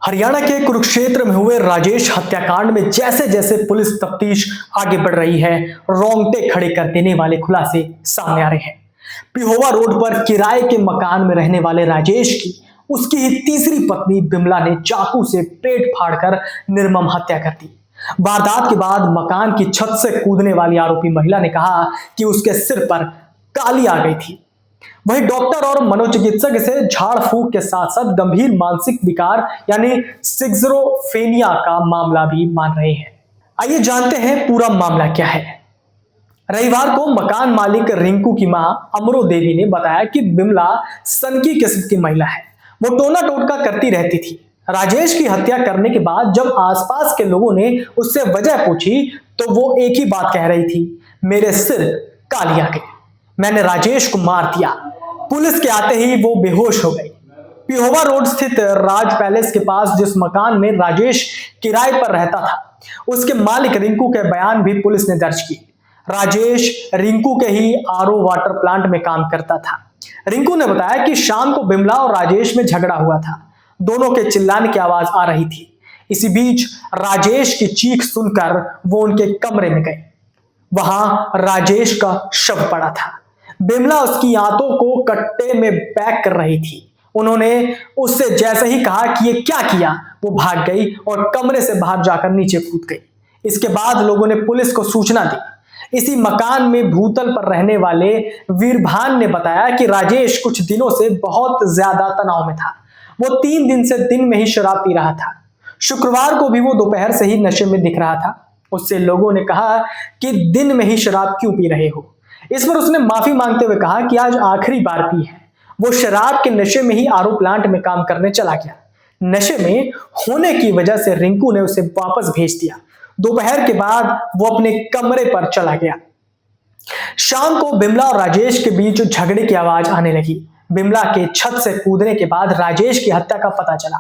हरियाणा के कुरुक्षेत्र में हुए राजेश हत्याकांड में जैसे जैसे पुलिस तफ्तीश आगे बढ़ रही है, रोंगटे खड़े कर देने वाले खुलासे सामने आ रहे हैं। पिहोवा रोड पर किराए के मकान में रहने वाले राजेश की उसकी ही तीसरी पत्नी बिमला ने चाकू से पेट फाड़कर निर्मम हत्या कर दी। वारदात के बाद मकान की छत से कूदने वाली आरोपी महिला ने कहा कि उसके सिर पर काली आ गई थी। वहीं डॉक्टर और मनोचिकित्सक इसे झाड़ फूंक के साथ साथ गंभीर मानसिक विकार यानी सिक्सोफ्रेनिया का मामला भी मान रहे हैं। आइए जानते हैं पूरा मामला क्या है। रविवार को मकान मालिक रिंकू की मां अमरो देवी ने बताया कि बिमला सनकी किस्म की महिला है। वो टोना टोटका करती रहती थी। राजेश की हत्या करने के बाद जब आसपास के लोगों ने उससे वजह पूछी तो वो एक ही बात कह रही थी, मेरे सिर काली आ गई, मैंने राजेश को मार दिया। पुलिस के आते ही वो बेहोश हो गई। पिहोवा रोड स्थित राज पैलेस के पास जिस मकान में राजेश किराए पर रहता था, उसके मालिक रिंकू के बयान भी पुलिस ने दर्ज किए। राजेश रिंकू के ही आरओ वाटर प्लांट में काम करता था। रिंकू ने बताया कि शाम को बिमला और राजेश में झगड़ा हुआ था। दोनों के चिल्लाने की आवाज आ रही थी। इसी बीच राजेश की चीख सुनकर वो उनके कमरे में गए। वहां राजेश का शव पड़ा था। बिमला उसकी आंतों को कट्टे में पैक कर रही थी। उन्होंने उससे जैसे ही कहा कि ये क्या किया, वो भाग गई और कमरे से बाहर जाकर नीचे कूद गई। इसके बाद लोगों ने पुलिस को सूचना दी। इसी मकान में भूतल पर रहने वाले वीरभान ने बताया कि राजेश कुछ दिनों से बहुत ज्यादा तनाव में था। वो 3 दिन से दिन में ही शराब पी रहा था। शुक्रवार को भी वो दोपहर से ही नशे में दिख रहा था। उससे लोगों ने कहा कि दिन में ही शराब क्यों पी रहे हो। इस पर उसने माफी मांगते हुए कहा कि आज आखिरी बार पी है। वो शराब के नशे में ही आरओ प्लांट में काम करने चला गया। नशे में होने की वजह से रिंकू ने उसे वापस भेज दिया। दोपहर के बाद वो अपने कमरे पर चला गया। शाम को बिमला और राजेश के बीच झगड़े की आवाज आने लगी। बिमला के छत से कूदने के बाद राजेश की हत्या का पता चला।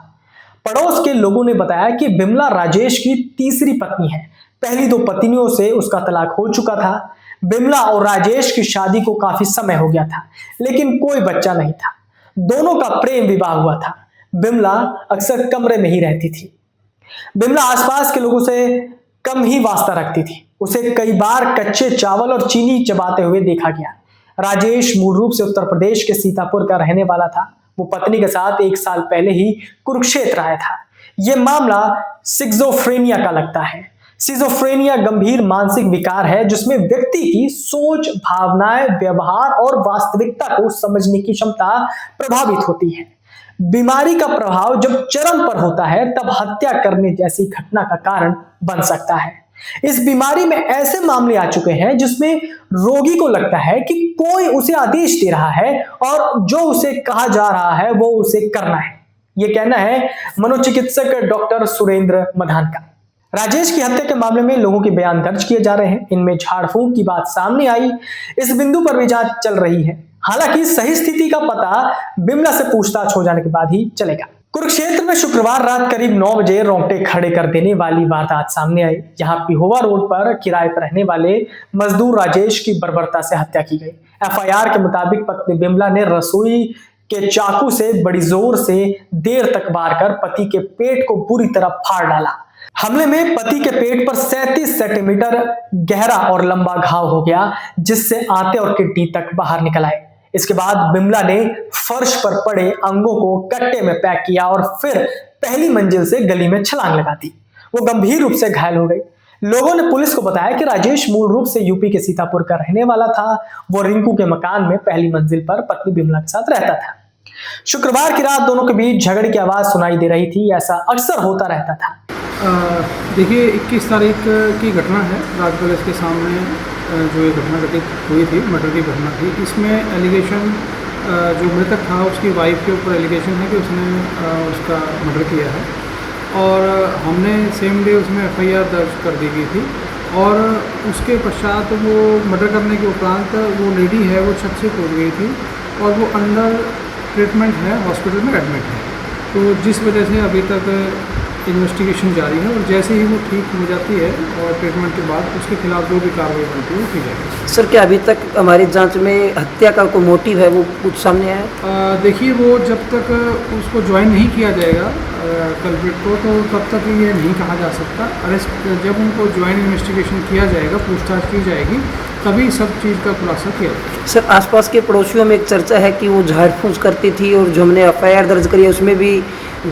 पड़ोस के लोगों ने बताया कि बिमला राजेश की तीसरी पत्नी है। पहली 2 पत्नियों से उसका तलाक हो चुका था। बिमला और राजेश की शादी को काफी समय हो गया था, लेकिन कोई बच्चा नहीं था। दोनों का प्रेम विवाह हुआ था। बिमला अक्सर कमरे में ही रहती थी। बिमला आसपास के लोगों से कम ही वास्ता रखती थी। उसे कई बार कच्चे चावल और चीनी चबाते हुए देखा गया। राजेश मूल रूप से उत्तर प्रदेश के सीतापुर का रहने वाला था। वो पत्नी के साथ 1 साल पहले ही कुरुक्षेत्र आया था। यह मामला सिक्सोफ्रेनिया का लगता है। सिजोफ्रेनिया गंभीर मानसिक विकार है जिसमें व्यक्ति की सोच, भावनाएं, व्यवहार और वास्तविकता को समझने की क्षमता प्रभावित होती है। बीमारी का प्रभाव जब चरम पर होता है तब हत्या करने जैसी घटना का कारण बन सकता है। इस बीमारी में ऐसे मामले आ चुके हैं जिसमें रोगी को लगता है कि कोई उसे आदेश दे रहा है और जो उसे कहा जा रहा है वो उसे करना है। यह कहना है मनोचिकित्सक डॉक्टर सुरेंद्र मधान का। राजेश की हत्या के मामले में लोगों के बयान दर्ज किए जा रहे हैं। इनमें झाड़ फूंक की बात सामने आई। इस बिंदु पर भी जांच चल रही है। हालांकि सही स्थिति का पता बिमला से पूछताछ हो जाने के बाद ही चलेगा। कुरुक्षेत्र में शुक्रवार रात करीब 9 बजे रोंगटे खड़े कर देने वाली वारदात सामने आई। यहाँ पिहोवा रोड पर किराए पर रहने वाले मजदूर राजेश की बर्बरता से हत्या की गई। एफआईआर के मुताबिक पत्नी बिमला ने रसोई के चाकू से बड़ी जोर से देर तक मारकर पति के पेट को बुरी तरह फाड़ डाला। हमले में पति के पेट पर 37 सेंटीमीटर गहरा और लंबा घाव हो गया, जिससे आंतें और किडनी तक बाहर निकल आए। इसके बाद बिमला ने फर्श पर पड़े अंगों को कट्टे में पैक किया और फिर पहली मंजिल से गली में छलांग लगा दी। वो गंभीर रूप से घायल हो गई। लोगों ने पुलिस को बताया कि राजेश मूल रूप से यूपी के सीतापुर का रहने वाला था। वो रिंकू के मकान में पहली मंजिल पर पत्नी बिमला के साथ रहता था। शुक्रवार की रात दोनों के बीच झगड़े की आवाज सुनाई दे रही थी। ऐसा अक्सर होता रहता था। देखिए 21 तारीख की घटना है। राज पैलेस के सामने जो ये घटना घटित हुई थी, मर्डर की घटना थी। इसमें एलिगेशन जो मृतक था उसकी वाइफ के ऊपर एलिगेशन है कि उसने उसका मर्डर किया है और हमने सेम डे उसमें एफआईआर दर्ज कर दी गई थी। और उसके पश्चात वो मर्डर करने के उपरांत वो लेडी है वो छत से कूद गई थी और वो अंडर ट्रीटमेंट है, हॉस्पिटल में एडमिट है। तो जिस वजह से अभी तक इन्वेस्टिगेशन जारी है और जैसे ही वो ठीक हो जाती है और ट्रीटमेंट के बाद उसके खिलाफ जो भी कार्रवाई बनती है वो की जाएगी। सर, क्या अभी तक हमारी जांच में हत्या का कोई मोटिव है वो कुछ सामने आया? देखिए वो जब तक उसको ज्वाइन नहीं किया जाएगा कल्प्रिट को, तो तब तक ये नहीं कहा जा सकता। अरेस्ट जब उनको ज्वाइंट इन्वेस्टिगेशन किया जाएगा, पूछताछ की जाएगी, तभी सब चीज़ का खुलासा किया जाएगा। सर, आसपास के पड़ोसियों में एक चर्चा है कि वो झाड़ फूँस करती थी, और जो हमने एफआईआर दर्ज करी है उसमें भी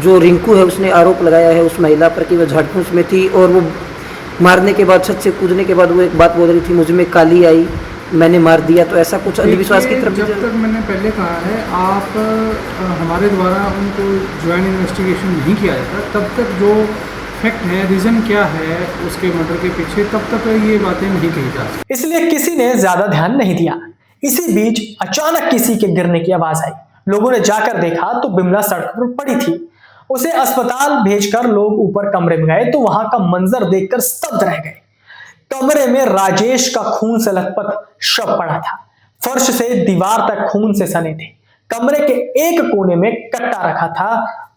जो रिंकू है उसने आरोप लगाया है उस महिला पर कि वो झाड़ फूँस में थी, और वो मारने के बाद, छत से कूदने के बाद वो एक बात बोल रही थी, मुझ में काली आई, मैंने मार दिया। तो ऐसा कुछ अंधविश्वास की तरफ जब तक मैंने पहले कहा है, आप हमारे द्वारा उनको ज्वाइंट इन्वेस्टिगेशन नहीं किया जाता, तब तक जो फैक्ट है, रीज़न क्या है उसके मर्डर के पीछे, तब तक ये बातें नहीं कही जा सकती। इसलिए किसी ने ज्यादा ध्यान नहीं दिया। इसी बीच अचानक किसी के गिरने की आवाज आई। लोगों ने जाकर देखा तो बिमला सड़क पर पड़ी थी। उसे अस्पताल भेजकर लोग ऊपर कमरे में गए तो वहां का मंजर देखकर स्तब्ध रह गए। कमरे में राजेश का खून से लथपथ शव पड़ा था। फर्श से दीवार तक खून से सने थे। कमरे के एक कोने में कट्टा रखा था।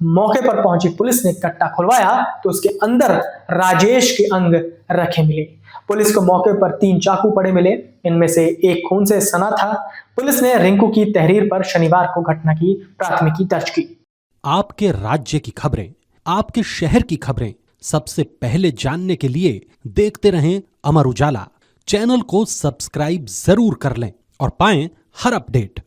मौके पर पहुंची पुलिस ने कट्टा खुलवाया तो उसके अंदर राजेश के अंग रखे मिले। पुलिस को मौके पर 3 चाकू पड़े मिले, इनमें से एक खून से सना था। पुलिस ने रिंकू की तहरीर पर शनिवार को घटना की प्राथमिकी दर्ज की। आपके राज्य की खबरें, आपके शहर की खबरें सबसे पहले जानने के लिए देखते रहें अमर उजाला। चैनल को सब्सक्राइब जरूर कर लें और पाएं हर अपडेट।